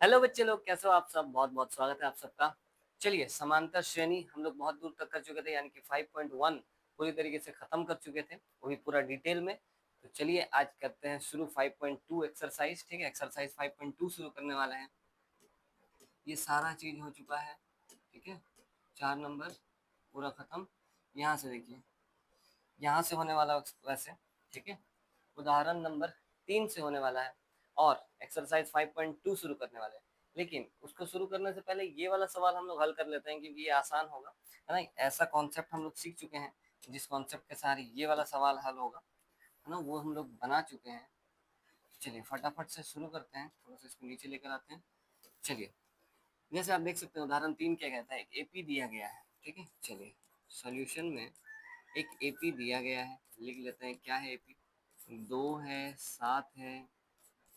Hello बच्चे लोग, कैसे हो आप सब। बहुत बहुत स्वागत है आप सबका। चलिए, समांतर श्रेणी हम लोग बहुत दूर तक कर चुके थे, यानी कि 5.1 पूरी तरीके से खत्म कर चुके थे, वो भी पूरा डिटेल में। तो चलिए आज करते हैं शुरू 5.2 एक्सरसाइज। ठीक है, एक्सरसाइज 5.2 शुरू करने वाले हैं। ये सारा चीज हो चुका है। ठीक है, 4 नंबर पूरा खत्म। यहाँ से देखिए, यहाँ से होने वाला वैसे। ठीक है, उदाहरण नंबर 3 से होने वाला है और एक्सरसाइज 5.2 शुरू करने वाले हैं। लेकिन उसको शुरू करने से पहले ये वाला सवाल हम लोग हल कर लेते हैं, क्योंकि ये आसान होगा, है ना। ऐसा कॉन्सेप्ट हम लोग सीख चुके हैं जिस कॉन्सेप्ट के सहारे ये वाला सवाल हल होगा, है ना, वो हम लोग बना चुके हैं। चलिए फटाफट से शुरू करते हैं, थोड़ा सा इसको नीचे लेकर आते हैं। चलिए, जैसे आप देख सकते हैं उदाहरण 3 क्या कहता है, एक एपी दिया गया है। ठीक है, चलिए सॉल्यूशन में एक एपी दिया गया है, लिख लेते हैं क्या है एपी। 2 है, 7 है,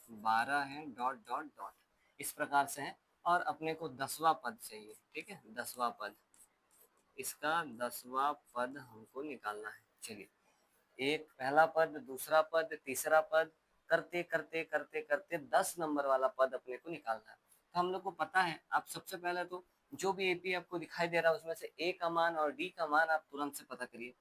12 है, डॉट डॉट डॉट, इस प्रकार से है। और अपने को 10वां पद चाहिए। ठीक है, 10वां पद, इसका 10वां पद हमको निकालना है। चलिए, एक पहला पद, दूसरा पद, तीसरा पद, करते करते करते करते 10 नंबर वाला पद अपने को निकालना है। तो हम लोग को पता है, आप सबसे पहले तो जो भी एपी आपको दिखाई दे रहा है उसमें से ए का मान और डी का मान आप तुरंत से पता करिए।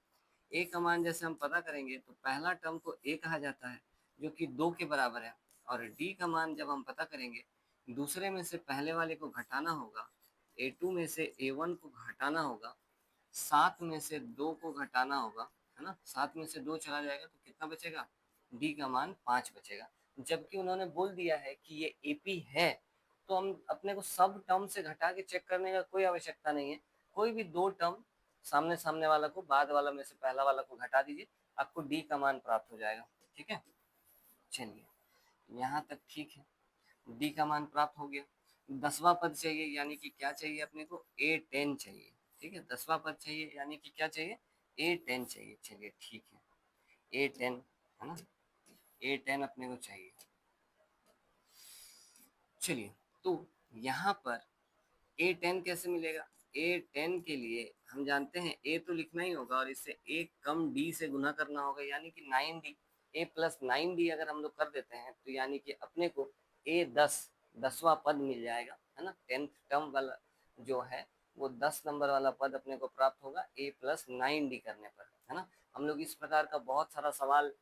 ए का मान जैसे हम पता करेंगे तो पहला टर्म को ए कहा जाता है, जो कि 2 के बराबर है। और डी का मान जब हम पता करेंगे, दूसरे में से पहले वाले को घटाना होगा, A2 में से A1 को घटाना होगा, 7 में से 2 को घटाना होगा, है ना। 7 में से 2 चला जाएगा तो कितना बचेगा, डी का मान 5 बचेगा। जबकि उन्होंने बोल दिया है कि ये एपी है, तो हम अपने को सब टर्म से घटा के चेक करने का कोई आवश्यकता नहीं है। कोई भी दो टर्म, सामने सामने वाला को बाद वाला में से पहला वाला को घटा दीजिए, आपको डी का मान प्राप्त हो जाएगा। ठीक है, चलिए यहाँ तक ठीक है, डी का मान प्राप्त हो गया। 10वां पद चाहिए, यानी कि क्या चाहिए अपने को, A10 चाहिए। ठीक है, 10वां पद चाहिए, यानी कि क्या चाहिए, A10 चाहिए। चलिए ठीक है, A10, है ना, A10 अपने को चाहिए। चलिए, तो यहाँ पर A10 कैसे मिलेगा। A10 के लिए हम जानते हैं A तो लिखना ही होगा और इससे A कम D से गुना करना होगा, यानी कि 9D। A प्लस 9D अगर हम लोग कर देते हैं तो यानी कि अपने को A10, 10वां पद मिल जाएगा, है ना। 10th टर्म वाला जो है वो 10 नंबर वाला पद अपने को प्राप्त होगा A प्लस 9D करने पर, है ना। हम लोग इस प्रकार का बहुत सारा सवाल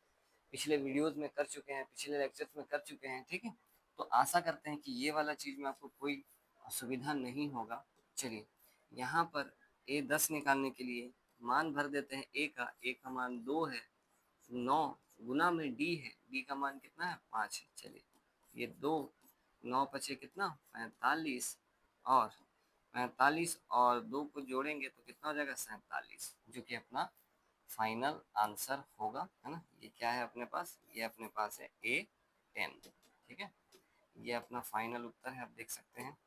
पिछले वीडियोज में कर चुके हैं, पिछले लेक्चर्स में कर चुके हैं। ठीक है, तो आशा करते हैं कि ये वाला चीज में आपको कोई असुविधा नहीं होगा। चलिए, यहाँ पर A10 निकालने के लिए मान भर देते हैं ए का मान 2 है, 9 गुना में डी है, डी का मान कितना है, 5 है। चलिए, ये 2 9 पचे कितना, 45, और 45 और 2 को जोड़ेंगे तो कितना हो जाएगा, 47, जो कि अपना फाइनल आंसर होगा, है ना। ये क्या है अपने पास, ये अपने पास है A10। ठीक है, ये अपना फाइनल उत्तर है, आप देख सकते हैं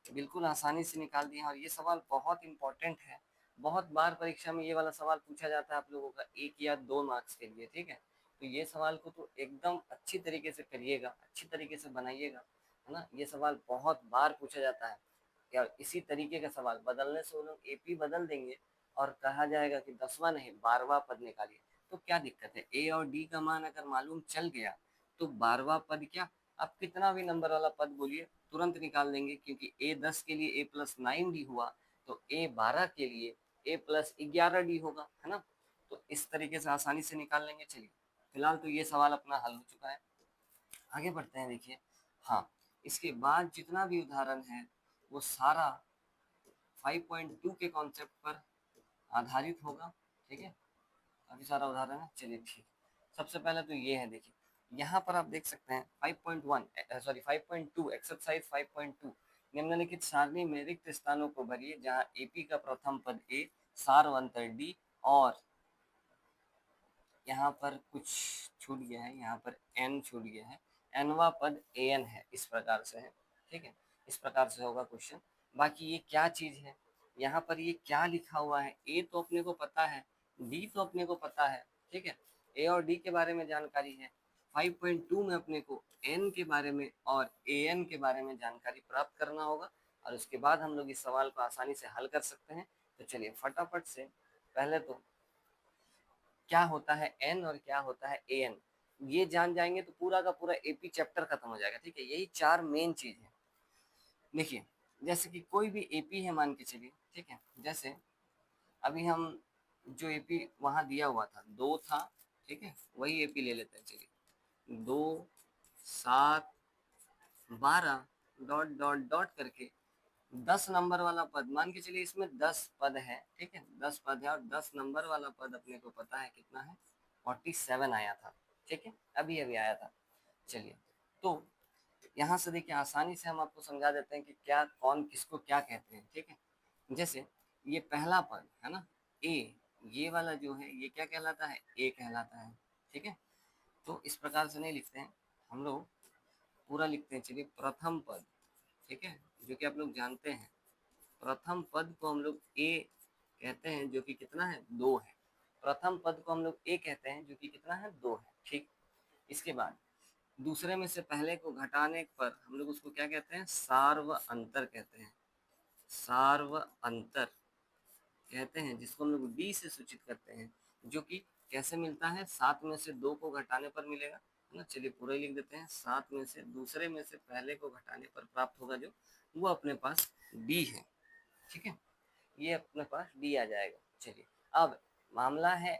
बिल्कुल आसानी से निकाल दिया। और ये सवाल बहुत इंपॉर्टेंट है, बहुत बार परीक्षा में ये वाला सवाल पूछा जाता है आप लोगों का 1 या 2 मार्क्स के लिए। ठीक है, तो ये सवाल को तो एकदम अच्छी तरीके से करिएगा, अच्छी तरीके से बनाइएगा, है ना। ये सवाल बहुत बार पूछा जाता है, या इसी तरीके का सवाल बदलने से वो लोग एपी बदल देंगे और कहा जाएगा कि 10वां नहीं 12वां पद निकालिए। तो क्या दिक्कत है, ए और डी का मान अगर मालूम चल गया तो 12वां पद क्या, आप कितना भी नंबर वाला पद बोलिए तुरंत निकाल देंगे, क्योंकि A10 के लिए A प्लस 9D हुआ तो A12 के लिए A प्लस 11D होगा, है ना। तो इस तरीके से आसानी से निकाल लेंगे। चलिए, फिलहाल तो ये सवाल अपना हल हो चुका है, आगे बढ़ते हैं। देखिए, हाँ, इसके बाद जितना भी उदाहरण है वो सारा 5.2 के कॉन्सेप्ट पर आधारित होगा। ठीक है, काफी सारा उदाहरण है। चलिए ठीक, सबसे पहले तो ये है, देखिए यहाँ पर आप देख सकते हैं 5.1 सॉरी 5.2 एक्सरसाइज 5.2, निम्नलिखित सारणी में रिक्त स्थानों को भरिए जहाँ एपी का प्रथम पद ए, सारवंतर डी, और यहाँ पर कुछ छूट गया है, यहाँ पर एन छूट गया है, एनवा पद एन है, इस प्रकार से है। ठीक है, इस प्रकार से होगा क्वेश्चन। बाकी ये क्या चीज है, यहाँ पर ये क्या लिखा हुआ है, ए तो अपने को पता है, डी तो अपने को पता है। ठीक है, ए और डी के बारे में जानकारी है। 5.2 में अपने को एन के बारे में और ए एन के बारे में जानकारी प्राप्त करना होगा, और उसके बाद हम लोग इस सवाल को आसानी से हल कर सकते हैं। तो चलिए फटाफट से पहले तो क्या होता है एन और क्या होता है ए एन, ये जान जाएंगे तो पूरा का पूरा एपी चैप्टर खत्म हो जाएगा। ठीक है, यही चार मेन चीज है, देखिए जैसे कि कोई भी एपी है मान के चलिए, ठीक है, जैसे अभी हम जो एपी वहां दिया हुआ था 2 था, ठीक है, वही एपी ले लेते हैं, चलिए 2 7 12 डॉट डॉट डॉट करके 10 नंबर वाला पद मान के चलिए, इसमें 10 पद है, ठीक है, 10 पद है और 10 नंबर वाला पद अपने को पता है कितना है, 47 आया था, ठीक है, अभी अभी आया था। चलिए तो यहाँ से देखिए आसानी से हम आपको समझा देते हैं कि क्या कौन किसको क्या कहते हैं, ठीक है। जैसे ये पहला पद है ना, ए, ये वाला जो है ये क्या कहलाता है, ए कहलाता है, ठीक है। तो इस प्रकार से नहीं लिखते हैं हम लोग, पूरा लिखते हैं, चलिए प्रथम पद, ठीक है, जो कि आप लोग जानते हैं प्रथम पद को हम लोग ए कहते हैं, जो कि कितना है, 2 है। प्रथम पद को हम लोग ए कहते हैं जो कि कितना है, 2 है, ठीक। इसके बाद दूसरे में से पहले को घटाने पर हम लोग उसको क्या कहते हैं, सार्व अंतर कहते हैं, सार्व अंतर कहते हैं, जिसको हम लोग डी से सूचित करते हैं, जो कि कैसे मिलता है, 7 में से 2 को घटाने पर मिलेगा, है ना। चलिए पूरा ही लिख देते हैं, 7 में से दूसरे में से पहले को घटाने पर प्राप्त होगा जो, वो अपने पास डी है, ठीक है, ये अपने पास डी आ जाएगा। चलिए अब मामला है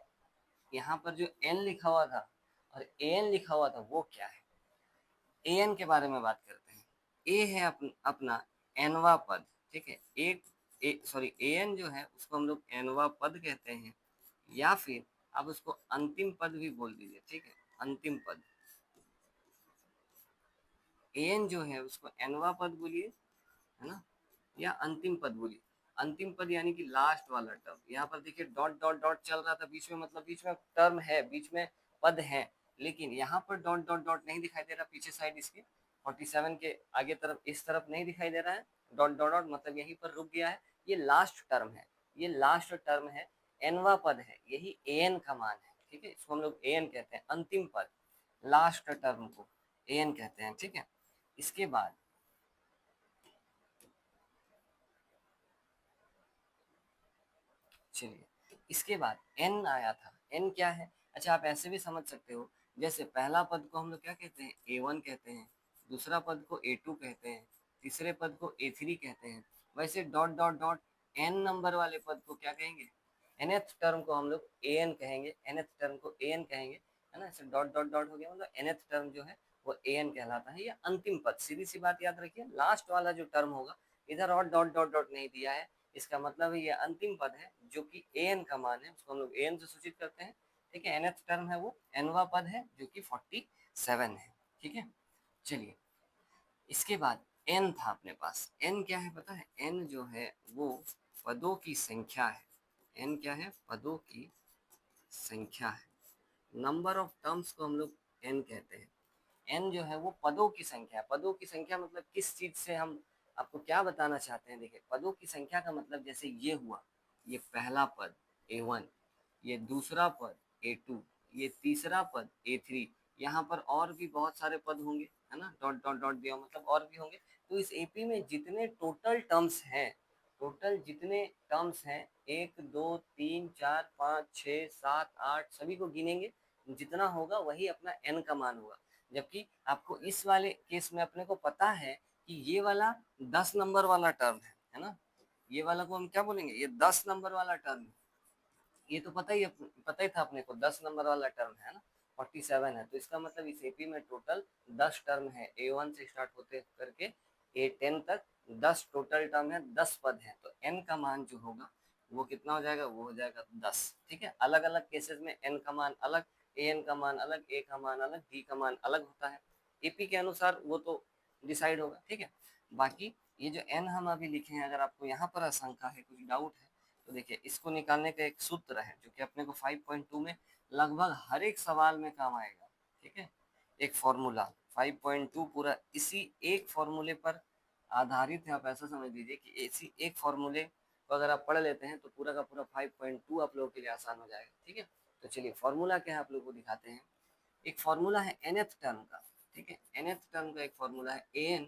यहाँ पर जो एन लिखा हुआ था और ए एन लिखा हुआ था वो क्या है, ए एन के बारे में बात करते हैं। ए है अपना एनवा पद, ठीक है, एक सॉरी ए एन जो है उसको हम लोग एनवा पद कहते हैं, या फिर आप उसको अंतिम पद भी बोल दीजिए, ठीक है, अंतिम पद। ए एन जो है उसको एनवा पद बोलिए, है ना, या अंतिम पद बोलिए। अंतिम पद यानी कि लास्ट वाला टर्म। यहाँ पर देखिए डॉट डॉट डॉट चल रहा था बीच में, मतलब बीच में टर्म है, बीच में पद है, लेकिन यहाँ पर डॉट डॉट डॉट नहीं दिखाई दे रहा, पीछे साइड इसके 47 के आगे तरफ इस तरफ नहीं दिखाई दे रहा है डॉट डॉट डॉट, मतलब यहीं पर रुक गया है। ये लास्ट टर्म है, ये लास्ट टर्म है, एनवा पद है, यही ए एन का मान है, ठीक है, इसको हम लोग ए एन कहते हैं, अंतिम पद, लास्ट टर्म को ए एन कहते हैं, ठीक है। इसके बाद चलिए इसके बाद एन आया था, एन क्या है, अच्छा आप ऐसे भी समझ सकते हो, जैसे पहला पद को हम लोग क्या कहते हैं, ए वन कहते हैं, दूसरा पद को ए टू कहते हैं, तीसरे पद को ए थ्री कहते हैं, वैसे dot dot dot n number वाले पद को क्या कहेंगे, एनथ टर्म को हम लोग ए एन कहेंगे, एनथ टर्म को ए एन कहेंगे, है ना, ऐसे डॉट डॉट डॉट हो गया, मतलब एनथ टर्म जो है वो ए एन कहलाता है, या अंतिम पद। सीधी सी बात याद रखिए, लास्ट वाला जो टर्म होगा, इधर और डॉट डॉट डॉट नहीं दिया है, इसका मतलब ये अंतिम पद है, जो कि ए एन का मान है, उसको हम लोग ए एन से सूचित करते हैं, ठीक है। एनथ टर्म है वो एनवा पद है जो कि 47 है, ठीक है। चलिए इसके बाद एन था अपने पास, एन क्या है पता है, एन जो है वो पदों की संख्या है, एन क्या है, पदों की संख्या है। नंबर ऑफ टर्म्स को हम लोग एन कहते हैं, एन जो है वो पदों की संख्या है। पदों की संख्या मतलब किस चीज से हम आपको क्या बताना चाहते हैं, देखिए पदों की संख्या का मतलब जैसे ये हुआ, ये पहला पद ए वन, ये दूसरा पद ए टू, ये तीसरा पद ए थ्री, यहाँ पर और भी बहुत सारे पद होंगे, है ना, डॉट डॉट डॉट दिया मतलब और भी होंगे। तो इस एपी में जितने टोटल टर्म्स हैं, टोटल जितने टर्म्स हैं, 1 2 3 4 5 6 7 8 सभी को गिनेंगे, जितना होगा वही अपना एन का मान होगा। जबकि आपको इस वाले केस में अपने को पता है कि ये वाला 10 नंबर वाला टर्म है ना, ये वाला को हम क्या बोलेंगे, ये 10 नंबर वाला टर्म है, ये तो पता ही था अपने को 10 नंबर वाला टर्म है ना, 47 है, तो इसका मतलब इस एपी में टोटल 10 टर्म है, ए वन से स्टार्ट होते करके ए टेन तक 10 टोटल टर्म है, 10 पद है, तो एन का मान जो होगा वो कितना हो जाएगा, वो हो जाएगा 10, ठीक है। अलग अलग केसेस में एन का मान अलग, ए एन का मान अलग, ए का मान अलग, डी का मान अलग होता है, एपी के अनुसार वो तो डिसाइड होगा, ठीक है। बाकी ये जो एन हम अभी लिखे हैं, अगर आपको यहाँ पर आशंका है, कुछ डाउट है, तो देखिए इसको निकालने का एक सूत्र है जो कि अपने को 5.2 में लगभग हर एक सवाल में काम आएगा, ठीक है। एक फॉर्मूला 5.2 पूरा इसी एक फॉर्मूले पर आधारित है, आप ऐसा समझ लीजिए कि इसी एक फॉर्मूले को अगर आप पढ़ लेते हैं तो पूरा का पूरा 5.2 आप लोगों के लिए आसान हो जाएगा, ठीक है। तो चलिए फॉर्मूला क्या है आप लोगों को दिखाते हैं। एक फॉर्मूला है nth टर्म का, ठीक है, nth टर्म का एक फॉर्मूला है, an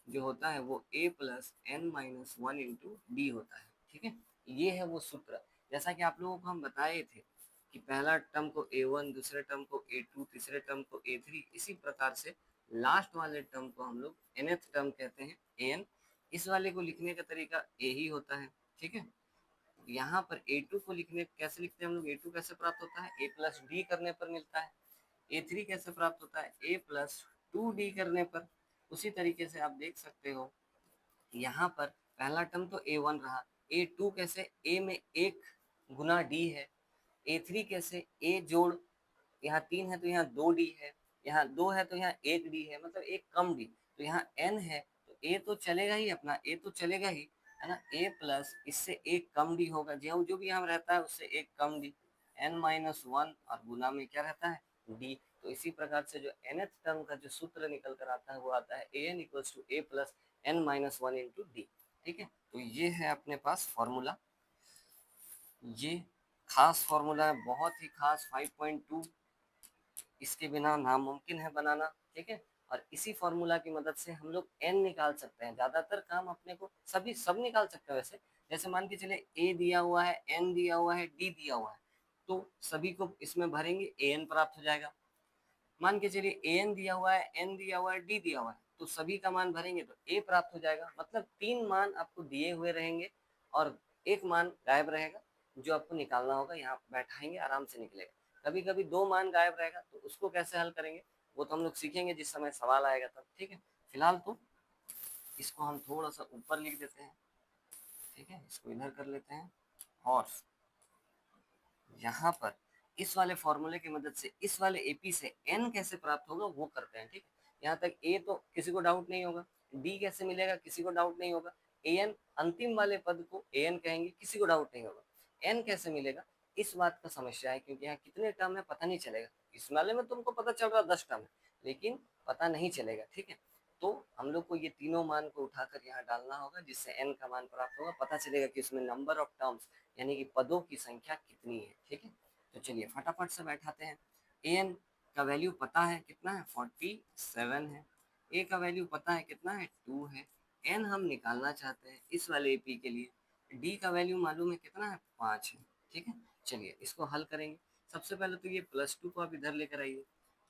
जो होता है वो a plus N minus one into d होता है, ठीक है। ये है वो सूत्र, जैसा कि आप लोगों को हम बताए थे कि पहला टर्म को ए वन, दूसरे टर्म को ए टू, तीसरे टर्म को ए थ्री, इसी प्रकार से लास्ट वाले टर्म को हम लोग nth टर्म कहते हैं एन, इस वाले को लिखने का तरीका ए ही होता है, ठीक है। यहाँ पर A2 को लिखने कैसे लिखते हैं हम लोग, A2 कैसे प्राप्त होता है, A प्लस डी करने पर मिलता है। A3 कैसे प्राप्त होता है, A प्लस 2D करने पर। उसी तरीके से आप देख सकते हो यहाँ पर पहला टर्म तो A1 रहा, A2 कैसे, A में 1 गुना D है, A3 कैसे A जोड़, यहाँ 3 है तो यहाँ 2D है, यहाँ 2 है तो यहाँ 1D है, मतलब एक कम D, तो यहाँ N है तो A तो चलेगा ही, अपना A तो चलेगा ही, है ना। A प्लस इससे एक कम D होगा, जो भी यहाँ रहता है उससे एक कम D, N-1 और गुना में क्या रहता है D। तो इसी प्रकार से जो nth टर्म का जो सूत्र निकल कर आता है वो आता है An equals to A plus N-1 into D, ठीक है। तो ये है अपने पास फॉर्मूला, ये खास फॉर्मूला है, बहुत ही खास 5.2, इसके बिना नामुमकिन है बनाना, ठीक है। और इसी फॉर्मूला की मदद से हम लोग n निकाल सकते हैं, ज्यादातर काम अपने को सभी सब निकाल सकते हैं वैसे। जैसे मान के चले a दिया हुआ है, n दिया हुआ है, d दिया हुआ है, तो सभी को इसमें भरेंगे an प्राप्त हो जाएगा। मान के चलिए an दिया हुआ है, n दिया हुआ है, d दिया हुआ है, तो सभी का मान भरेंगे तो a प्राप्त हो जाएगा। मतलब 3 मान आपको दिए हुए रहेंगे और एक मान गायब रहेगा जो आपको निकालना होगा, यहाँ बैठाएंगे आराम से निकलेगा। कभी कभी 2 मान गायब रहेगा तो उसको कैसे हल करेंगे वो तो हम लोग सीखेंगे जिस समय सवाल आएगा तब, ठीक है। फिलहाल तो इसको हम थोड़ा सा ऊपर लिख देते हैं, ठीक है, इसको इधर कर लेते हैं। और यहाँ पर इस वाले फॉर्मूले की मदद से इस वाले एपी से एन कैसे प्राप्त होगा वो करते हैं, ठीक है। यहाँ तक ए तो किसी को डाउट नहीं होगा, डी कैसे मिलेगा किसी को डाउट नहीं होगा, ए एन अंतिम वाले पद को ए एन कहेंगे किसी को डाउट नहीं होगा, एन कैसे मिलेगा इस बात का समस्या है क्योंकि यहाँ कितने टर्म है पता नहीं चलेगा। इस वाले में तुमको पता चल रहा 10 टर्म है लेकिन पता नहीं चलेगा, ठीक है। तो हम लोग को ये तीनों मान को उठाकर यहाँ डालना होगा जिससे n का मान प्राप्त होगा, पता चलेगा कि उसमें नंबर ऑफ टर्म्स यानी कि पदों की संख्या कितनी है, ठीक है। तो चलिए फटाफट से बैठाते हैं। an का वैल्यू पता है कितना है 47 है, a का वैल्यू पता है कितना है 2 है, n हम निकालना चाहते हैं इस वाले p के लिए, d का वैल्यू मालूम है कितना है 5 है, ठीक है। चलिए इसको हल करेंगे। सबसे पहले तो ये +2 को आप इधर लेकर आइए,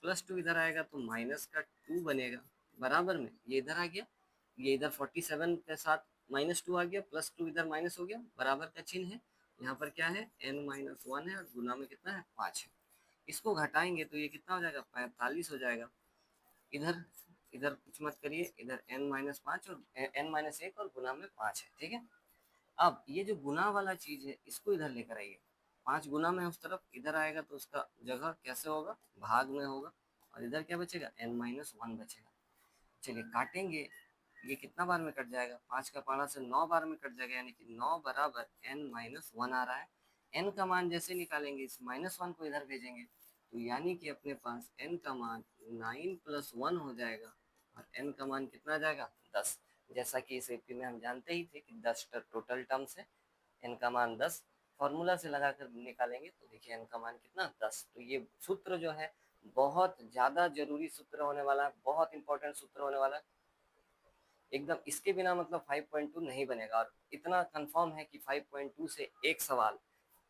+2 इधर आएगा तो माइनस का 2 बनेगा, बराबर में ये इधर आ गया, ये इधर 47 के साथ -2 आ गया, +2 इधर माइनस हो गया, बराबर का चिन्ह है। यहाँ पर क्या है n-1 है और गुना में कितना है 5 है। इसको घटाएंगे तो ये कितना हो जाएगा 45 हो जाएगा। इधर इधर कुछ मत करिए, इधर n-5 और n-1 और गुना में 5 है, ठीक है। अब ये जो गुना वाला चीज है इसको इधर लेकर आइए, 5 गुना में उस तरफ इधर आएगा तो उसका जगह कैसे होगा भाग में होगा और इधर क्या बचेगा n-1 बचेगा। चलिए काटेंगे, ये कितना बार में कट जाएगा 5 का पारा से 9 बार में कट जाएगा यानी कि 9 बराबर n-1 आ रहा है। n का मान जैसे निकालेंगे इस -1 को इधर भेजेंगे तो यानी कि अपने पास n का मान 9 + 1 हो जाएगा और n का मान कितना आ जाएगा 10। जैसा कि इस एपी में हम जानते ही थे कि 10 टोटल टर्म्स है, n का मान 10 फॉर्मूला से लगाकर निकालेंगे तो देखिए n का मान कितना 10। तो ये सूत्र जो है बहुत ज्यादा जरूरी सूत्र होने वाला है, बहुत इंपॉर्टेंट सूत्र होने वाला है एकदम, इसके बिना मतलब 5.2 नहीं बनेगा। और इतना कंफर्म है कि 5.2 से एक सवाल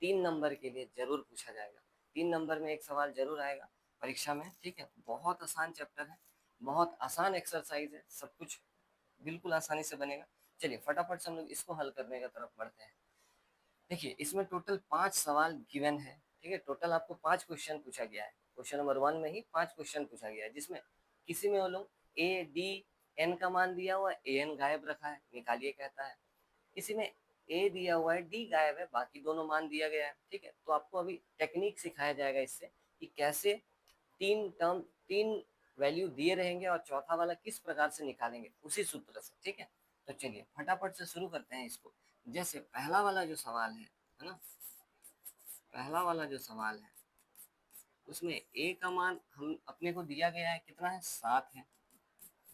3 नंबर के लिए जरूर पूछा जाएगा, 3 नंबर में एक सवाल जरूर आएगा परीक्षा में, ठीक है। बहुत आसान चैप्टर है, बहुत आसान एक्सरसाइज है, सब कुछ बिल्कुल आसानी से बनेगा। चलिए फटाफट से हम लोग इसको हल करने की तरफ बढ़ते हैं। देखिए इसमें टोटल 5 सवाल गिवन है, ठीक है। टोटल आपको 5 क्वेश्चन पूछा गया है, क्वेश्चन नंबर 1 में ही 5 क्वेश्चन पूछा गया है जिसमें किसी में वो लोग ए डी एन का मान दिया हुआ है, ए एन गायब रखा है निकालिए कहता है, किसी में ए दिया हुआ है डी गायब है बाकी दोनों मान दिया गया है, ठीक है। तो आपको अभी टेक्निक सिखाया जाएगा इससे कि कैसे 3 वैल्यू दिए रहेंगे और चौथा वाला किस प्रकार से निकालेंगे उसी सूत्र से, ठीक है। तो चलिए फटाफट से शुरू करते हैं इसको। जैसे पहला वाला जो सवाल है ना, पहला वाला जो सवाल है उसमें ए का मान हम अपने को दिया गया है कितना है 7 है,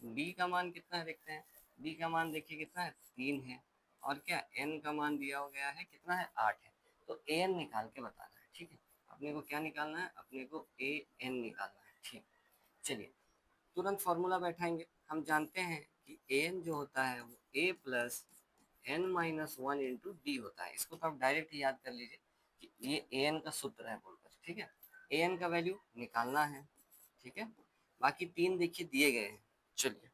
बी का मान कितना है देखते हैं, बी का मान देखिए कितना है 3 है और क्या एन का मान दिया गया है कितना है 8 है। तो ए एन निकाल के बताना है, ठीक है। अपने को क्या निकालना है, अपने को ए एन निकालना है, ठीक। चलिए तुरंत फॉर्मूला बैठाएंगे, हम जानते हैं कि ए एन जो होता है वो A plus n-1 into d होता है। इसको तो आप डायरेक्ट ही याद कर लीजिए कि ये ए एन का सूत्र है बोलकर, ठीक है। ए एन का वैल्यू निकालना है, ठीक है। बाकी 3 देखिए दिए गए हैं। चलिए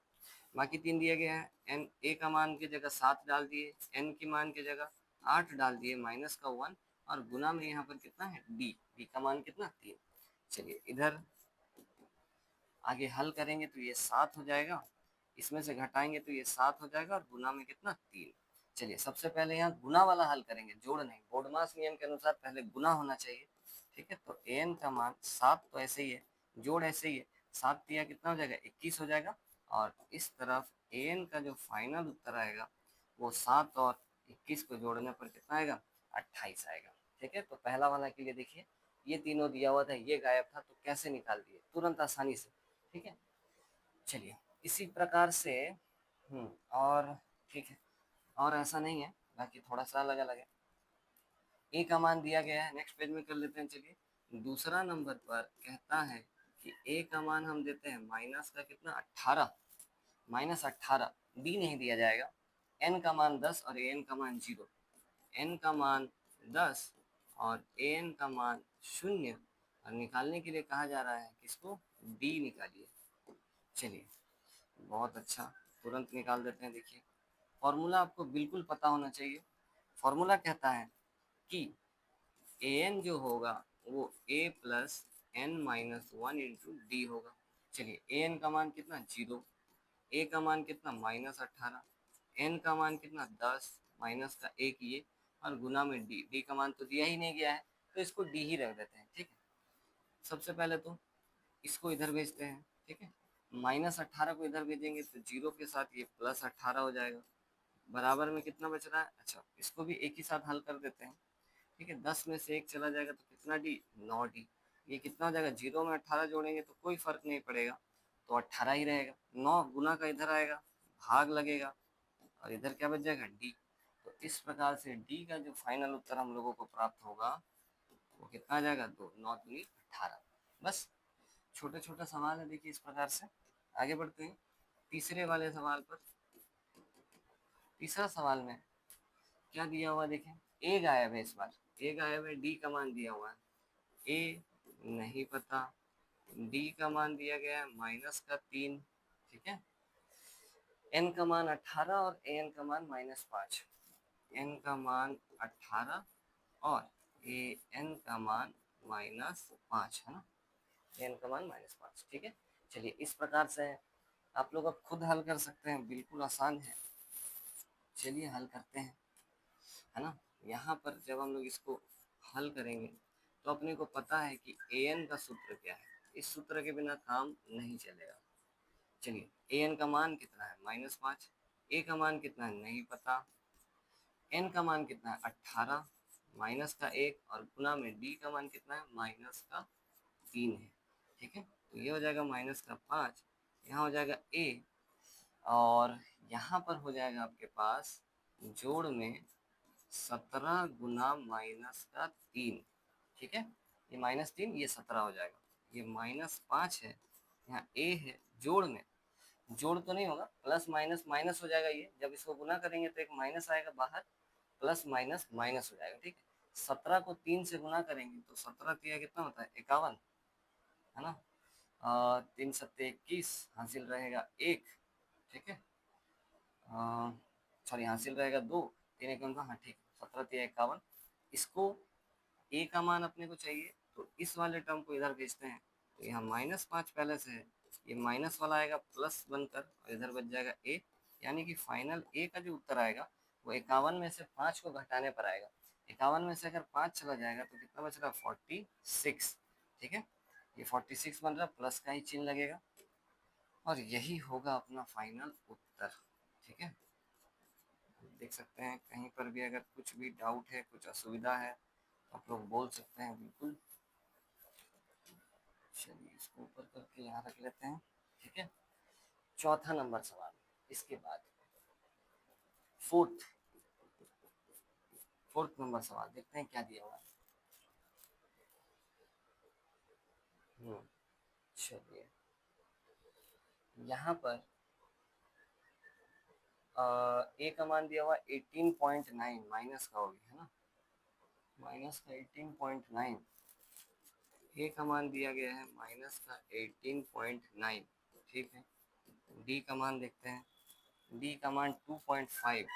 बाकी 3 दिया गया है। एन ए का मान की जगह 7 डाल दिए, एन की मान की जगह 8 डाल दिए, माइनस का 1 और गुना में यहाँ पर कितना है डी, डी का मान कितना 3। चलिए इधर आगे हल करेंगे तो ये 7 हो जाएगा, इसमें से घटाएंगे तो ये 7 हो जाएगा और गुना में कितना 3। चलिए सबसे पहले यहाँ गुना वाला हल करेंगे, जोड़ नहीं। बोर्डमास नियम के अनुसार पहले गुना होना चाहिए, ठीक है। तो एन का मान 7 तो ऐसे ही है, जोड़ ऐसे ही है, 7 दिया कितना हो जाएगा 21 हो जाएगा। और इस तरफ एन का जो फाइनल उत्तर आएगा वो 7 और 21 को जोड़ने पर कितना आएगा 28 आएगा, ठीक है। तो पहला वाला के लिए देखिए, ये तीनों दिया हुआ था, ये गायब था, तो कैसे निकाल दिए तुरंत आसानी से, ठीक है। चलिए इसी प्रकार से और ठीक है, और ऐसा नहीं है, बाकी थोड़ा सा अलग अलग है। ए का मान दिया गया है, नेक्स्ट पेज में कर लेते हैं। चलिए दूसरा नंबर पर कहता है कि ए का मान हम देते हैं माइनस का कितना 18, माइनस 18, डी नहीं दिया जाएगा। एन का मान 10 और ए एन का मान 0, एन का मान 10 और ए एन का मान 0, और निकालने के लिए कहा जा रहा है किसको, डी निकालिए। चलिए बहुत अच्छा, तुरंत निकाल देते हैं। देखिए फॉर्मूला आपको बिल्कुल पता होना चाहिए। फॉर्मूला कहता है कि ए एन जो होगा वो A plus N minus 1 into D होगा। चलिए ए एन का मान कितना 0, ए का मान कितना माइनस 18, एन का मान कितना 10, माइनस का एक ये, और गुना में डी, डी का मान तो दिया ही नहीं गया है तो इसको डी ही रख देते हैं, ठीक है। सबसे पहले तो इसको इधर भेजते हैं, ठीक है। माइनस 18 को इधर भेजेंगे तो 0 के साथ ये प्लस 18 हो जाएगा, बराबर में कितना बच रहा है, अच्छा इसको भी एक ही साथ हल कर देते हैं, ठीक है। 10 में से एक चला जाएगा तो कितना डी, 9 डी। ये कितना हो जाएगा, 0 में 18 जोड़ेंगे तो कोई फर्क नहीं पड़ेगा, तो 18 ही रहेगा। 9 गुना का इधर आएगा, भाग लगेगा, और इधर क्या बच जाएगा डी। तो इस प्रकार से डी का जो फाइनल उत्तर हम लोगों को प्राप्त होगा वो कितना आ जाएगा, 2, 9 दूनी 18। बस छोटे छोटा सवाल है, देखिए इस प्रकार से। आगे बढ़ते हैं तीसरे वाले सवाल पर। तीसरा सवाल में क्या दिया हुआ देखें, ए गायब है, इस बार ए गायब है, डी का मान दिया हुआ है, ए नहीं पता, डी का मान दिया गया है माइनस का 3, ठीक है। एन का मान 18 और ए एन का मान -5, एन का मान 18 और ए एन का मान -5 है ना, एन का मान -5, ठीक है। चलिए इस प्रकार से है, आप लोग अब खुद हल कर सकते हैं, बिल्कुल आसान है। चलिए हल करते हैं, है ना। यहाँ पर जब हम लोग इसको हल करेंगे तो अपने को पता है कि ए एन का सूत्र क्या है, इस सूत्र के बिना काम नहीं चलेगा। चलिए ए एन का मान कितना है -5, ए का मान कितना है नहीं पता, एन का मान कितना है 18, माइनस का 1 और गुना में डी का मान कितना है -3 है, ठीक है। तो ये हो जाएगा -5, यहाँ हो जाएगा ए, और यहाँ पर हो जाएगा आपके पास जोड़ में 17 गुना -3, ठीक है। ये -3 ये 17 हो जाएगा, ये -5 है, यहाँ ए है, जोड़ में, जोड़ तो नहीं होगा, प्लस माइनस माइनस हो जाएगा। ये जब इसको गुना करेंगे तो एक माइनस आएगा बाहर, प्लस माइनस माइनस हो जाएगा, ठीक है। 17 को 3 से गुना करेंगे तो 17 तिया कितना होता है 51, है ना। 3 सत्ते 21, हासिल रहेगा 1, ठीक है। सॉरी हासिल रहेगा 2, 3 एक उनका, हाँ ठीक, 17 तिया 51। इसको ए का मान अपने को चाहिए तो इस वाले टर्म को इधर भेजते हैं, तो यहाँ -5 पहले से है, ये माइनस वाला आएगा प्लस बनकर और इधर बच जाएगा ए, यानी कि फाइनल ए का जो उत्तर आएगा वो 51 में से 5 को घटाने पर आएगा। 51 में से अगर 5 चला जाएगा तो कितना बच रहा है 46, ठीक है। ये 46 बन रहा, प्लस का ही चिन्ह लगेगा, और यही होगा अपना फाइनल उत्तर, ठीक है। देख सकते हैं कहीं पर भी अगर कुछ भी डाउट है, कुछ असुविधा है तो आप लोग बोल सकते हैं बिल्कुल। चलिए इसको ऊपर करके यहाँ रख लेते हैं, ठीक है। चौथा नंबर सवाल, इसके बाद फोर्थ फोर्थ नंबर सवाल देखते हैं क्या दिया हुआ है। चलिए यहाँ पर ए का मान दिया हुआ 18.9, माइनस का हो गया है ना, माइनस का 18.9, ए का मान दिया गया है माइनस का 18.9, ठीक है। डी का मान देखते हैं, डी का मान 2.5,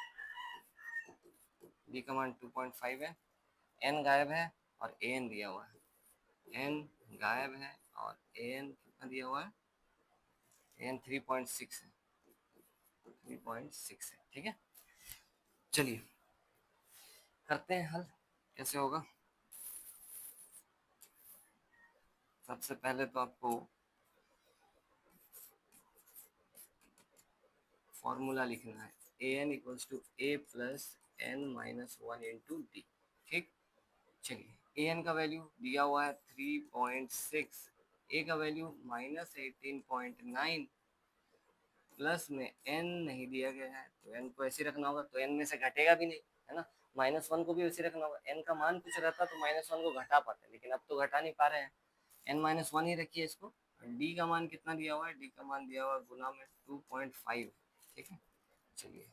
डी का मान 2.5 है, एन गायब है और ए एन दिया हुआ है, एन गायब है और ए एन कितना दिया हुआ है, ए एन 3.6 है, 3.6 है, ठीक है। चलिए करते हैं हल, कैसे होगा। सबसे पहले तो आपको फॉर्मूला लिखना है, A N equals to A plus N minus one into D, ठीक। चलिए ए एन का वैल्यू दिया हुआ है 3.6, ए का वैल्यू -18.9, प्लस में एन नहीं दिया गया है तो एन को ऐसे रखना होगा, तो एन में से घटेगा भी नहीं, है ना। -1 को भी वैसे रखना होगा, एन का मान कुछ रहता तो -1 को घटा पाते, लेकिन अब तो घटा नहीं पा रहे हैं, n-1 ही रखिए इसको। डी का मान कितना दिया हुआ है, डी का मान दिया हुआ है गुना में 2.5, ठीक है। चलिए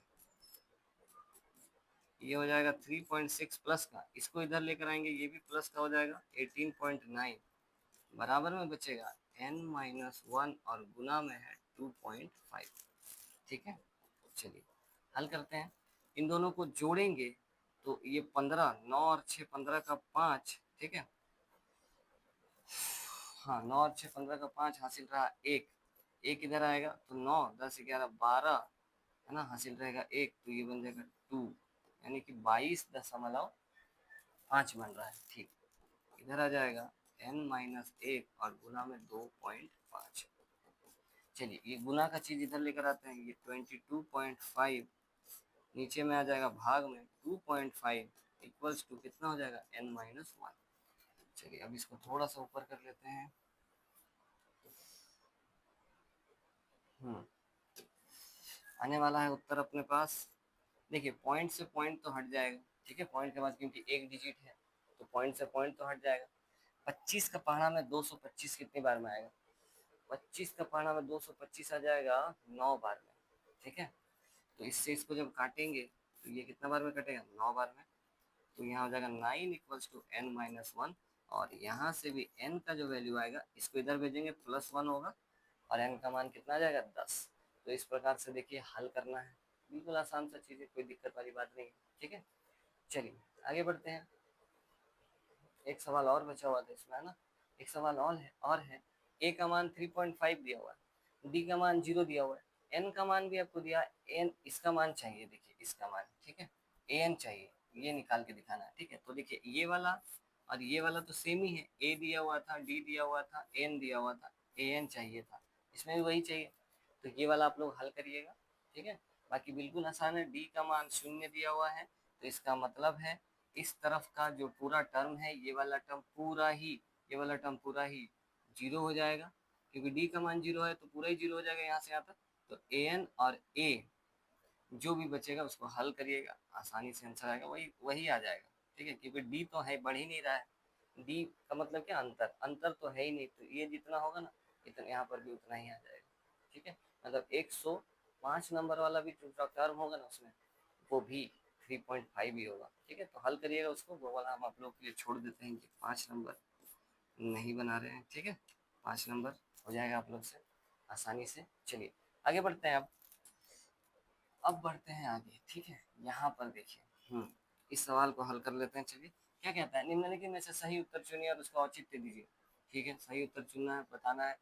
ये हो जाएगा 3.6 प्लस का, इसको इधर लेकर आएंगे, ये भी प्लस का हो जाएगा 18.9, बराबर में बचेगा n-1 और गुना में है 2.5, ठीक है। चलिए हल करते हैं, इन दोनों को जोड़ेंगे तो ये 15, 9 और 6 15 का 5, ठीक है। हाँ 9 और 6 15 का 5 हासिल रहा एक, एक इधर आएगा तो 9 10 11 12, है ना, हासिल रहेगा एक, तो ये बन जाएगा 2, यानी कि 22.5 बन रहा है, ठीक। इधर आ जाएगा n-1 और गुना में 2.5। चलिए ये गुना का चीज इधर लेकर आते हैं, ये 22.5 नीचे में आ जाएगा भाग में 2.5 इक्वल्स टू कितना हो जाएगा n-1। चलिए अब इसको थोड़ा सा ऊपर कर लेते हैं, आने वाला है उत्तर अपने पास। देखिए पॉइंट से पॉइंट तो हट जाएगा, ठीक है, पॉइंट के बाद क्योंकि एक डिजिट है तो पॉइंट से पॉइंट तो हट जाएगा। 25 का पहाड़ा में 225 कितनी बार में आएगा, 25 का पहाड़ा में 225 आ जाएगा 9 बार में, ठीक है। तो इससे इसको जब काटेंगे तो ये कितना बार में कटेगा, 9 बार में, तो यहाँ हो जाएगा 9 इक्वल्स टू n-1, और यहाँ से भी n का जो वैल्यू आएगा इसको इधर भेजेंगे +1 होगा और n का मान कितना आ जाएगा 10। तो इस प्रकार से देखिए हल करना है, बिल्कुल आसान सा चीज़ है, कोई दिक्कत वाली बात नहीं है, ठीक है। चलिए आगे बढ़ते हैं, एक सवाल और बचा हुआ था इसमें, है ना, एक सवाल और है। ए का मान 3.5 दिया हुआ है, डी का मान 0 दिया हुआ है, एन का मान भी आपको दिया, एन इसका मान चाहिए, देखिए इसका मान, ठीक है, ए एन चाहिए, ये निकाल के दिखाना है, ठीक है। तो देखिए ये वाला और ये वाला तो सेम ही है, ए दिया हुआ था, डी दिया हुआ था, एन दिया हुआ था, ए एन चाहिए था, इसमें भी वही चाहिए, तो ये वाला आप लोग हल करिएगा, ठीक है। बाकी बिल्कुल आसान है, डी का मान 0 दिया हुआ है तो इसका मतलब है इस तरफ का जो पूरा टर्म है ये वाला टर्म पूरा ही, ये वाला टर्म पूरा ही 0 हो जाएगा, क्योंकि डी का मान 0 है तो पूरा ही 0 हो जाएगा यहाँ से यहाँ तक। तो ए एन और ए जो भी बचेगा उसको हल करिएगा, आसानी से आंसर आएगा, वही वही आ जाएगा, ठीक है, क्योंकि डी तो है, बढ़ ही नहीं रहा है, डी का मतलब क्या, अंतर, अंतर तो है ही नहीं, तो ये जितना होगा ना इतना यहाँ पर भी उतना ही आ जाएगा, ठीक है। मतलब 105 नंबर वाला भी जो टर्म होगा ना उसमें वो भी 3.5 ही होगा, ठीक है। तो हल करिएगा उसको, वो वाला हम आप लोग के लिए छोड़ देते हैं कि 5 नंबर नहीं बना रहे हैं, ठीक है, 5 नंबर हो जाएगा आप लोग से आसानी से। चलिए आगे बढ़ते हैं, अब बढ़ते हैं आगे, ठीक है। यहाँ पर देखिए इस सवाल को हल कर लेते हैं, चलिए क्या कहता है, निम्नलिखित में से सही उत्तर चुनिए और उसका औचित्य दीजिए, ठीक है, सही उत्तर चुनना है, बताना है।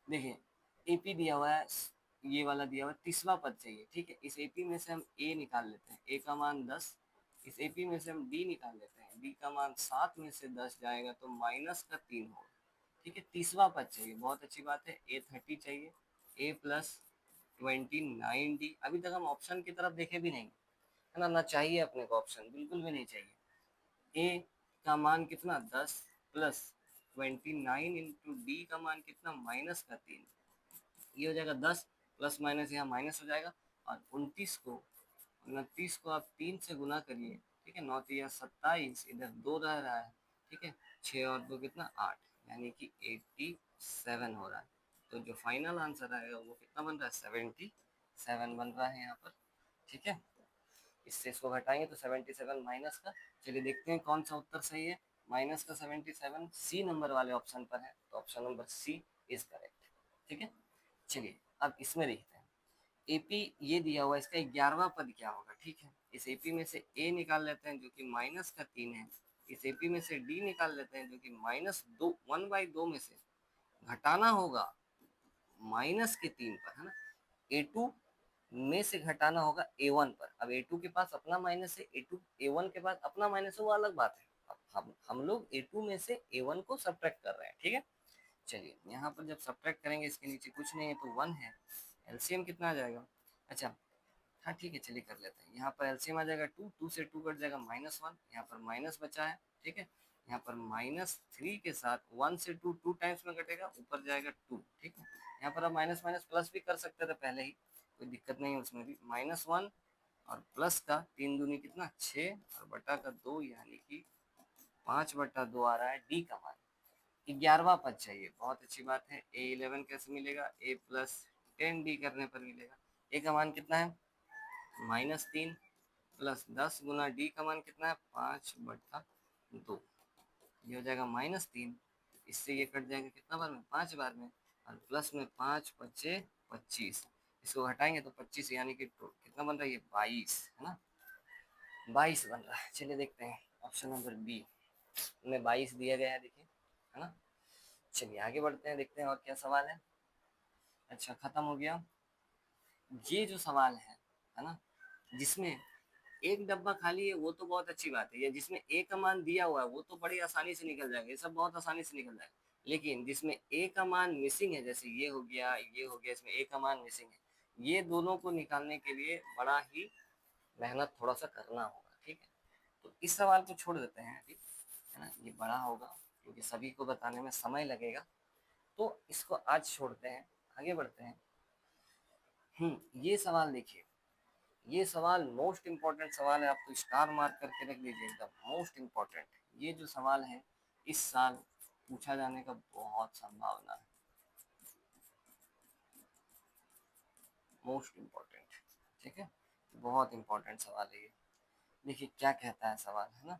देखिए एपी दिया हुआ है, ये वाला दिया हुआ है, 30वां पद चाहिए, ठीक है। इस एपी में से हम ए निकाल लेते हैं, ए का मान 10, इस एपी में से हम डी निकाल लेते हैं, डी का मान 7 में से 10 जाएगा तो -3 होगा, ठीक है। 30वां पद चाहिए, बहुत अच्छी बात है, A30 चाहिए, ए प्लस 29D, अभी तक हम ऑप्शन की तरफ देखे भी नहीं, है ना, ना चाहिए अपने को ऑप्शन, बिल्कुल भी नहीं चाहिए। ए का मान कितना 10 प्लस 29 इंटू डी का मान कितना -3, ये हो जाएगा 10 प्लस माइनस यहाँ माइनस हो जाएगा, और 29 को आप 3 से गुना करिए, ठीक है, 9 या 27, इधर 2 रह रहा है, ठीक है, 6 और 2 कितना 8, यानी कि 87 हो रहा है। तो जो फाइनल आंसर आएगा वो कितना बन रहा है, 77 बन रहा है यहाँ पर, ठीक है। इससे इसको घटाएंगे तो 77 माइनस का, चलिए देखते हैं कौन सा उत्तर सही है, माइनस का 77 सी नंबर वाले ऑप्शन पर है, तो option number C is correct, ठीक है। चलिए अब इसमें देखते हैं, एपी ये दिया हुआ है, इसका 11वां पद क्या होगा। ठीक है, इस एपी में से ए निकाल लेते हैं जो कि माइनस का 3 है, इस एपी में से डी निकाल लेते हैं जो कि -2 1/2 में से घटाना होगा -3 पर, है ना। A2 में से घटाना होगा A1 पर। अब A2 के पास अपना माइनस है, A2 A1 के पास अपना माइनस है, वो अलग बात है। अब हम लोग A2 में से A1 को सब्ट्रैक्ट कर रहे हैं। ठीक है, चलिए यहाँ पर जब सब्ट्रैक्ट करेंगे, इसके नीचे कुछ नहीं है तो 1 है, एलसीएम कितना आ जाएगा। अच्छा हाँ ठीक है, चलिए कर लेते हैं। यहाँ पर एलसीएम आ जाएगा 2, 2 से 2 कट जाएगा -1, यहाँ पर माइनस बचा है। ठीक है, यहाँ पर -3 के साथ 1 से 2 2 टाइम्स में कटेगा, ऊपर जाएगा 2। ठीक है, यहाँ पर आप माइनस माइनस प्लस भी कर सकते थे पहले ही, कोई दिक्कत नहीं है उसमें भी। -1 और प्लस का 3 दूनी कितना 6 और बटा का 2 यानी कि 5/2 आ रहा है डी का मान। 11वां पद चाहिए, बहुत अच्छी बात है। A11 कैसे मिलेगा, A+10D करने पर मिलेगा। ए का मान कितना है -3 प्लस 10 गुना डी का मान कितना है 5/2, ये हो जाएगा -3, इससे ये कट जाएगा कितना बार में 5 बार में, और प्लस में 5 5 25, इसको हटाएंगे तो 25 यानी कि कितना बन रहा है ये 22, है ना, 22 बन रहा है। चलिए देखते हैं ऑप्शन नंबर बी में 22 दिया गया है, देखिए, है ना। चलिए आगे बढ़ते हैं, देखते हैं और क्या सवाल है। अच्छा खत्म हो गया ये जो सवाल है ना, जिसमें एक डब्बा खाली है वो तो बहुत अच्छी बात है, या जिसमें ए का मान दिया हुआ है वो तो बड़ी आसानी से निकल जाएगा, ये सब बहुत आसानी से निकल जाएगा। लेकिन जिसमें ए का मान मिसिंग है, जैसे ये हो गया ये हो गया, इसमें ए का मान मिसिंग है, ये दोनों को निकालने के लिए बड़ा ही मेहनत थोड़ा सा करना होगा। ठीक है, तो इस सवाल को छोड़ देते हैं अभी, है ना, ये बड़ा होगा क्योंकि सभी को बताने में समय लगेगा, तो इसको आज छोड़ते हैं, आगे बढ़ते हैं। ये सवाल देखिए, ये सवाल मोस्ट इम्पोर्टेंट सवाल है, आपको स्टार मार्क करके रख दीजिए एकदम मोस्ट इम्पोर्टेंट। ये जो सवाल है इस साल पूछा जाने का बहुत संभावना है, मोस्ट इम्पोर्टेंट। ठीक है, बहुत इम्पोर्टेंट सवाल है ये। देखिए क्या कहता है सवाल, है ना,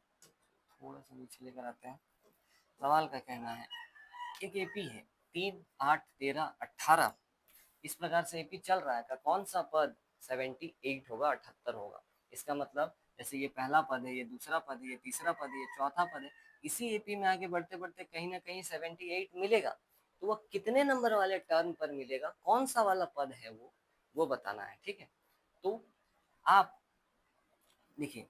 थोड़ा सा नीचे लेकर आते हैं। सवाल का कहना है एक एपी है 3 8 13 18, इस प्रकार से एपी चल रहा है का कौन सा पद 78 होगा 78 होगा। इसका मतलब जैसे ये पहला पद है, ये दूसरा पद है, ये तीसरा पद है, ये चौथा पद है, इसी एपी में आगे बढ़ते बढ़ते कहीं ना कहीं 78 मिलेगा, तो वह कितने नंबर वाले टर्म पर मिलेगा, कौन सा वाला पद है वो बताना है। ठीक है, तो आप देखिए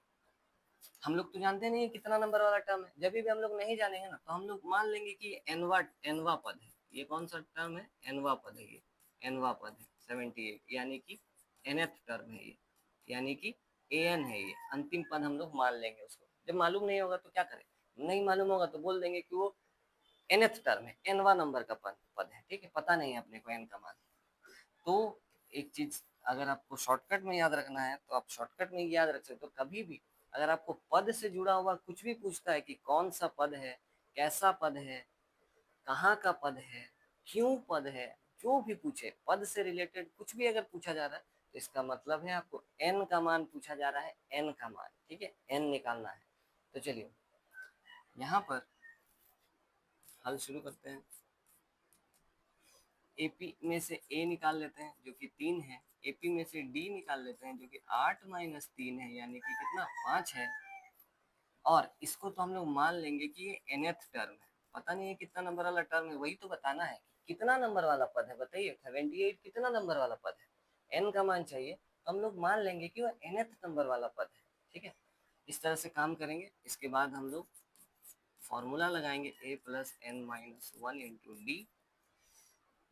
हम लोग तो जानते नहीं है कितना नंबर वाला टर्म है, जब भी हम लोग नहीं जानेंगे ना तो हम लोग मान लेंगे कि एनवा पद है, ये कौन सा टर्म है एनवा पद है, ये एनवा पद है 78 यानी कि nth टर्म है ये, यानी कि an है ये अंतिम पद, हम लोग मान लेंगे उसको। जब मालूम नहीं होगा तो क्या करें, नहीं मालूम होगा तो बोल देंगे कि वो nth टर्म है, nवा नंबर का पद है। ठीक है, पता नहीं है अपने को n का मान। तो एक चीज अगर आपको शॉर्टकट में याद रखना है तो आप शॉर्टकट में याद रख सकते हो। कभी भी अगर आपको पद से जुड़ा हुआ कुछ भी पूछता है कि कौन सा पद है, कैसा पद है, कहाँ का पद है, क्यों पद है, जो भी पूछे पद से रिलेटेड कुछ भी अगर पूछा जा रहा है तो इसका मतलब है आपको n का मान पूछा जा रहा है, n का मान। ठीक है, n निकालना है। तो चलिए यहाँ पर हल शुरू करते हैं। एपी में से ए निकाल लेते हैं जो कि 3 है, एपी में से डी निकाल लेते हैं जो कि 8 - 3 है यानी कि कितना 5 है, और इसको तो हम लोग मान लेंगे कि ये nth टर्म है। पता नहीं है कितना नंबर वाला टर्म है, वही तो बताना है कितना नंबर वाला पद है, बताइए 78 कितना नंबर वाला पद है, n का मान चाहिए, तो हम लोग मान लेंगे कि वह nth नंबर वाला पद है। ठीक है, इस तरह से काम करेंगे। इसके बाद हम लोग फॉर्मूला लगाएंगे a+n-1 इंटू डी,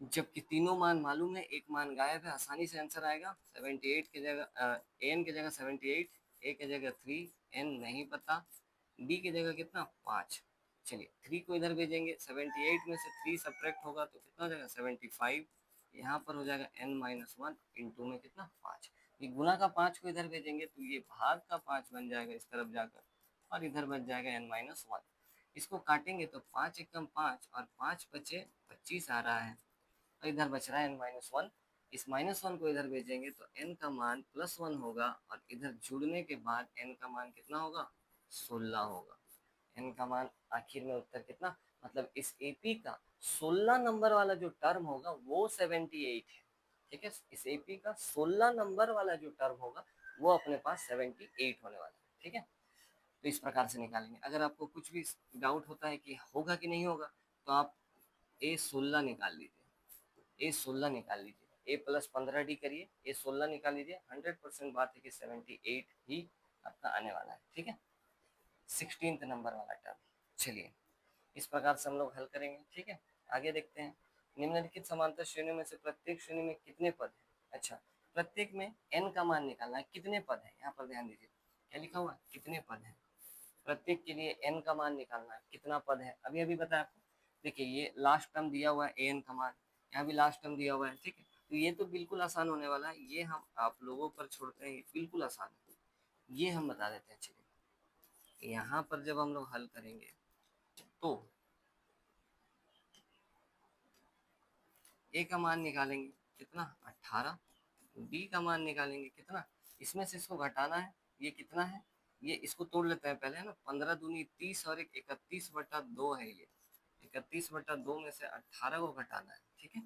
जबकि तीनों मान मालूम है, एक मान गायब है, आसानी से आंसर आएगा। 78 की जगह एन की जगह 78, ए की जगह 3, एन नहीं पता, डी की जगह कितना 5। चलिए 3 को इधर भेजेंगे, 78 में से 3 सब्ट्रैक्ट होगा तो कितना हो जाएगा 75, यहाँ पर हो जाएगा n-1 इंटू में कितना 5, ये गुना का 5 को इधर भेजेंगे तो ये भाग का 5 बन जाएगा इस तरफ जाकर, और इधर बच जाएगा n-1। इसको काटेंगे तो 5 एकम 5 और 5 बचे 25 आ रहा है, और इधर बच रहा है n-1। इस -1 को इधर भेजेंगे तो n का मान +1 होगा, और इधर जुड़ने के बाद n का मान कितना होगा 16 होगा। n का मान आखिर में उत्तर कितना, मतलब इस एपी का 16 नंबर वाला जो टर्म होगा वो 78 है। ठीक है, इस एपी का 16 नंबर वाला जो टर्म होगा वो अपने पास 78 होने वाला है। ठीक है, तो इस प्रकार से निकालेंगे। अगर आपको कुछ भी डाउट होता है कि होगा कि नहीं होगा, तो आप A16 निकाल लीजिए, A16 निकाल लीजिए, A प्लस 15D करिए, A16 निकाल लीजिए, 100% बात है कि 78 ही आपका आने वाला है। ठीक है, 16th नंबर वाला टर्म। चलिए, इस प्रकार से हम लोग हल करेंगे। ठीक है, आगे देखते हैं। निम्नलिखित समांतर श्रेणियों में से प्रत्येक श्रेणी में कितने पद हैं? अच्छा, प्रत्येक में n का मान निकालना है। कितने पद हैं यहाँ पर ध्यान दीजिए, क्या लिखा हुआ है, कितने पद हैं। प्रत्येक के लिए n का मान निकालना है, कितना पद है अभी अभी बताया आपको। देखिए, ये लास्ट टर्म दिया हुआ है an का मान, यहाँ भी लास्ट टर्म दिया हुआ है। ठीक है, तो ये तो बिल्कुल आसान होने वाला है, ये हम आप लोगों पर छोड़ते हैं, बिल्कुल आसान है, ये हम बता देते हैं। चलिए, यहाँ पर जब हम लोग हल करेंगे तो ए का मान निकालेंगे कितना, 18। बी का मान निकालेंगे कितना, इसमें से इसको घटाना है, ये कितना है, ये इसको तोड़ लेते हैं पहले, है ना। 15 दूनी 30 और एक 31/2 है ये, 31/2 में से 18 को घटाना है। ठीक है,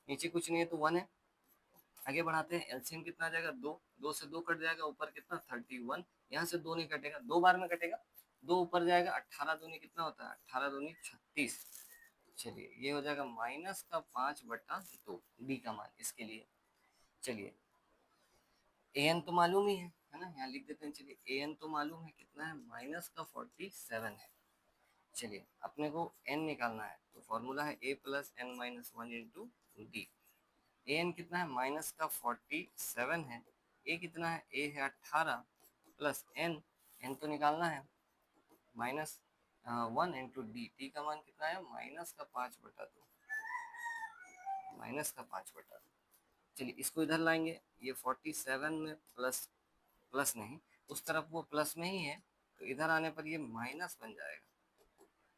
नीचे कुछ नहीं है तो 1 है। आगे बढ़ाते हैं, एलसीएम कितना आ जाएगा, 2, 2 से 2 कट जाएगा, ऊपर कितना 31, यहाँ से 2 नहीं कटेगा, 2 बार में कटेगा, 2 ऊपर जाएगा, 18 दूनी कितना होता है, 18 दूनी 36। चलिए, ये हो जाएगा -5/2 बी का मान इसके लिए। चलिए, an तो मालूम ही है ना, यहाँ लिख देते हैं। चलिए, an तो मालूम है कितना है, -47 है। चलिए, अपने को n निकालना है, तो फॉर्मूला है a + n-1 into D. an कितना है, -47 है, a कितना है, a है 18 प्लस n तो निकालना है, -1 इंटू डी, टी का मान कितना है, -5/2, -5/2। चलिए, इसको इधर लाएंगे, ये 47 में प्लस, प्लस नहीं, उस तरफ वो प्लस में ही है, तो इधर आने पर ये माइनस बन जाएगा,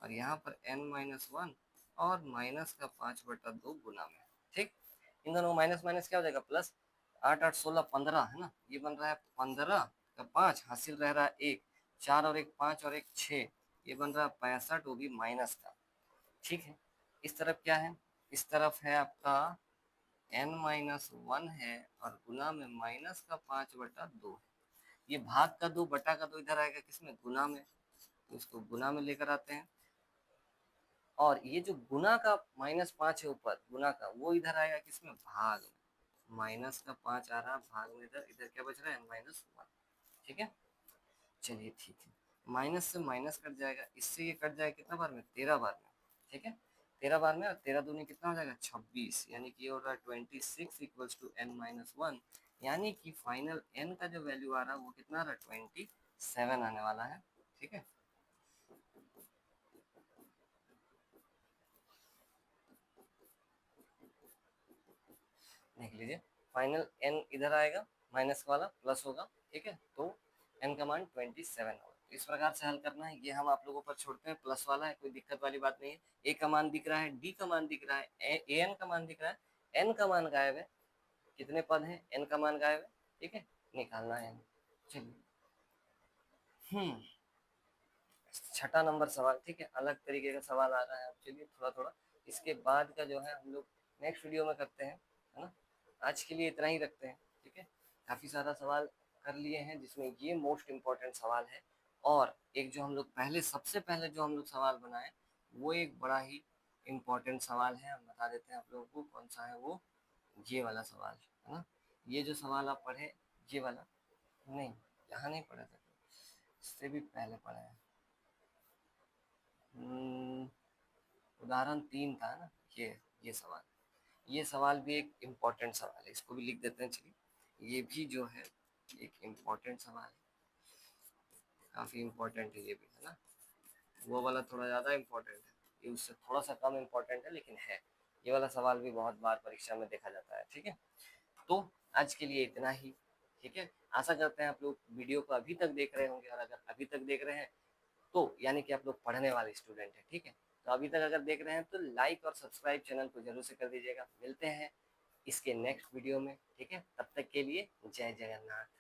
और यहाँ पर n-1 और -5/2 गुना में। ठीक, इन दोनों माइनस माइनस क्या हो जाएगा, प्लस। 8 8 16 15 है ना, ये बन रहा है 15 का 5, हासिल रह रहा है 1, 4 और 1 5 और 1 6, ये बन रहा है 65, वो भी माइनस का। ठीक है, इस तरफ क्या है, इस तरफ है आपका n-1 है, और गुना में -5/2 है। ये भाग का 2 बटा का 2 इधर आएगा किसमें, गुना में, तो इसको गुना में लेकर आते हैं, और ये जो गुना का -5 है ऊपर गुना का, वो इधर आएगा किसमें, भाग में, -5 आ रहा भाग में, इधर इधर क्या बच रहा है, -1। ठीक है, चलिए ठीक है, माइनस से माइनस कट जाएगा, इससे ये कट जाएगा कितना बार में, 13 बार में। ठीक है, 13 बार में, और 13 दूनी कितना हो जाएगा, 26, यानी कि ये हो रहा है 26 = n-1, यानी कि फाइनल n का जो वैल्यू आ रहा है वो कितना आ रहा है, 27 आने वाला है। ठीक है, देख लीजिए, फाइनल n इधर आएगा, माइनस वाला प्लस होगा। ठीक है, तो n का मान 27 होगा। तो इस प्रकार से हल करना है, ये हम आप लोगों पर छोड़ते हैं, प्लस वाला है, कोई दिक्कत वाली बात नहीं है। a का मान दिख रहा है, d का मान दिख रहा है, an का मान दिख रहा है, n का मान गायब है, कितने पद हैं, n का मान गायब है। ठीक है, निकालना है। चलिए, छठा नंबर सवाल। ठीक है, अलग तरीके का सवाल आ रहा है, चलिए थोड़ा थोड़ा इसके बाद का जो है हम लोग नेक्स्ट वीडियो में करते हैं, है ना। आज के लिए इतना ही रखते हैं। ठीक है, काफ़ी सारा सवाल कर लिए हैं, जिसमें ये मोस्ट इम्पॉर्टेंट सवाल है, और एक जो हम लोग पहले, सबसे पहले जो हम लोग सवाल बनाए, वो एक बड़ा ही इम्पोर्टेंट सवाल है। हम बता देते हैं आप लोगों को कौन सा है वो, ये वाला सवाल, है ना। ये जो सवाल आप पढ़े, ये वाला नहीं, यहाँ नहीं पढ़ा था, इससे भी पहले पढ़ा है। उदाहरण 3 था ना, ये सवाल, ये सवाल भी एक इम्पॉर्टेंट सवाल है, इसको भी लिख देते हैं। चलिए, ये भी जो है एक इम्पॉर्टेंट सवाल है, काफ़ी इम्पोर्टेंट है ये भी, है ना। वो वाला थोड़ा ज़्यादा इम्पोर्टेंट है, ये उससे थोड़ा सा कम इम्पोर्टेंट है, लेकिन है। ये वाला सवाल भी बहुत बार परीक्षा में देखा जाता है। ठीक है, तो आज के लिए इतना ही। ठीक है, आशा करते हैं आप लोग वीडियो को अभी तक देख रहे होंगे, और अगर अभी तक देख रहे हैं तो यानी कि आप लोग पढ़ने वाले स्टूडेंट हैं। ठीक है, तो अभी तक अगर देख रहे हैं तो लाइक और सब्सक्राइब चैनल को जरूर से कर दीजिएगा। मिलते हैं इसके नेक्स्ट वीडियो में। ठीक है, तब तक के लिए जय जगन्नाथ।